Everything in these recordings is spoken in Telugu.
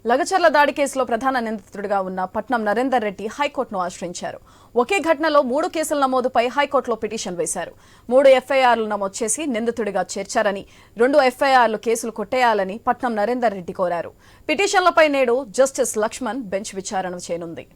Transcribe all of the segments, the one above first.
లగచర్ల దాడి కేసులో ప్రధాన నిందితుడిగా ఉన్న పట్నం నరేందర్ రెడ్డి హైకోర్టును ఆశ్రయించారు. ఒకే ఘటనలో 3 కేసుల నమోదుపై హైకోర్టులో పిటిషన్ వేశారు. 3 ఎఫ్ఐఆర్లు నమోదు చేసి నిందితుడిగా చేర్చారని, 2 ఎఫ్ఐఆర్లు కేసులు కొట్టేయాలని పట్నం నరేందర్ రెడ్డి కోరారు. పిటిషన్లపై నేడు జస్టిస్ లక్ష్మణ్ బెంచ్ విచారణ చేయనుంది.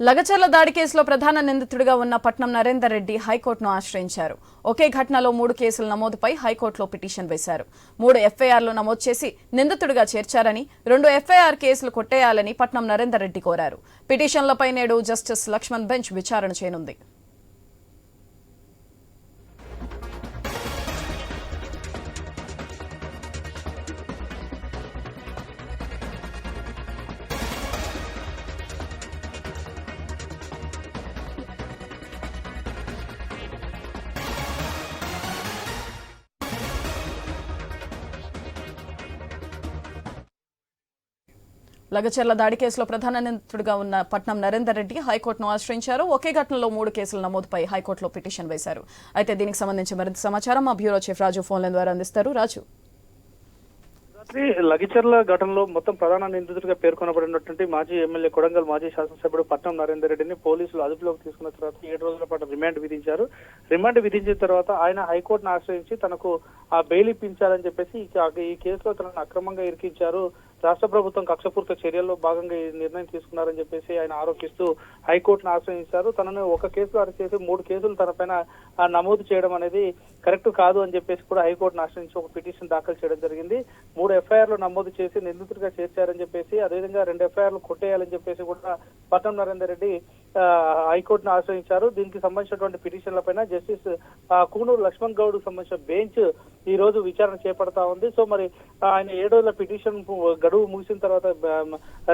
లగచర్ల దాడి కేసులో ప్రధాన నిందితుడిగా ఉన్న పట్నం నరేందర్ రెడ్డి హైకోర్టును ఆశ్రయించారు. ఒకే ఘటనలో 3 కేసుల నమోదుపై హైకోర్టులో పిటిషన్ వేశారు. 3 ఎఫ్ఐఆర్లు నమోదు చేసి నిందితుడిగా చేర్చారని, 2 ఎఫ్ఐఆర్ కేసులు కొట్టేయాలని పట్నం నరేందర్ రెడ్డి కోరారు. పిటిషన్లపై నేడు జస్టిస్ లక్ష్మణ్ బెంచ్ విచారణ చేయనుంది. లగచర్ల దాడి కేసులో ప్రధాన నిందితుడిగా ఉన్న పట్నం నరేందర్ రెడ్డి హైకోర్టును ఆశ్రయించారు. ఒకే ఘటనలో 3 కేసుల నమోదుపై హైకోర్టులో పిటిషన్ వేశారు. అయితే దీనికి సంబంధించి మరింత సమాచారం మా బ్యూరో చీఫ్ రాజు ఫోన్ లైన్ ద్వారా అందిస్తారు. రాజు, లగిచర్ల ఘటనలో మొత్తం ప్రధాన నిందితుడిగా పేర్కొనబడినటువంటి మాజీ ఎమ్మెల్యే కొడంగల్ మాజీ శాసనసభ్యుడు పట్నం నరేందర్ రెడ్డిని పోలీసులు అదుపులోకి తీసుకున్న తర్వాత 7 రోజుల పాటు రిమాండ్ విధించారు. రిమాండ్ విధించిన తర్వాత ఆయన హైకోర్టును ఆశ్రయించి తనకు ఆ బెయిల్ ఇప్పించాలని చెప్పేసి ఈ కేసులో తనను అక్రమంగా ఇరికించారు, రాష్ట్ర ప్రభుత్వం కక్షపూర్త చర్యల్లో భాగంగా ఈ నిర్ణయం తీసుకున్నారని చెప్పేసి ఆయన ఆరోపిస్తూ హైకోర్టును ఆశ్రయించారు. తనను ఒక కేసులో అరెస్ట్ చేసి 3 కేసులు తనపైన నమోదు చేయడం అనేది కరెక్ట్ కాదు అని చెప్పేసి కూడా హైకోర్టును ఆశ్రయించి ఒక పిటిషన్ దాఖలు చేయడం జరిగింది. 3 ఎఫ్ఐఆర్లు నమోదు చేసి నిందితుడిగా చేర్చారని చెప్పేసి, అదేవిధంగా 2 ఎఫ్ఐఆర్లు కొట్టేయాలని చెప్పేసి కూడా పట్నం నరేందర్ రెడ్డి హైకోర్టును ఆశ్రయించారు. దీనికి సంబంధించినటువంటి పిటిషన్లపైన జస్టిస్ కూనూరు లక్ష్మణ్ గౌడ్ సంబంధించిన బెంచ్ ఈ రోజు విచారణ చేపడతా ఉంది. సో మరి ఆయన 7 రోజుల పిటిషన్ గడువు ముగిసిన తర్వాత,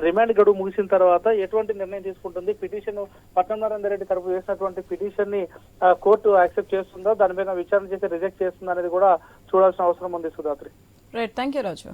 రిమాండ్ గడువు ముగిసిన తర్వాత ఎటువంటి నిర్ణయం తీసుకుంటుంది, పిటిషన్ పట్నం నరేందర్ రెడ్డి తరపు వేసినటువంటి పిటిషన్ ని కోర్టు యాక్సెప్ట్ చేస్తుందా, దానిపైన విచారణ చేసి రిజెక్ట్ చేస్తుందా అనేది కూడా చూడాల్సిన అవసరం ఉంది. సుధాత్రి, రైట్, థాంక్యూ రాజు.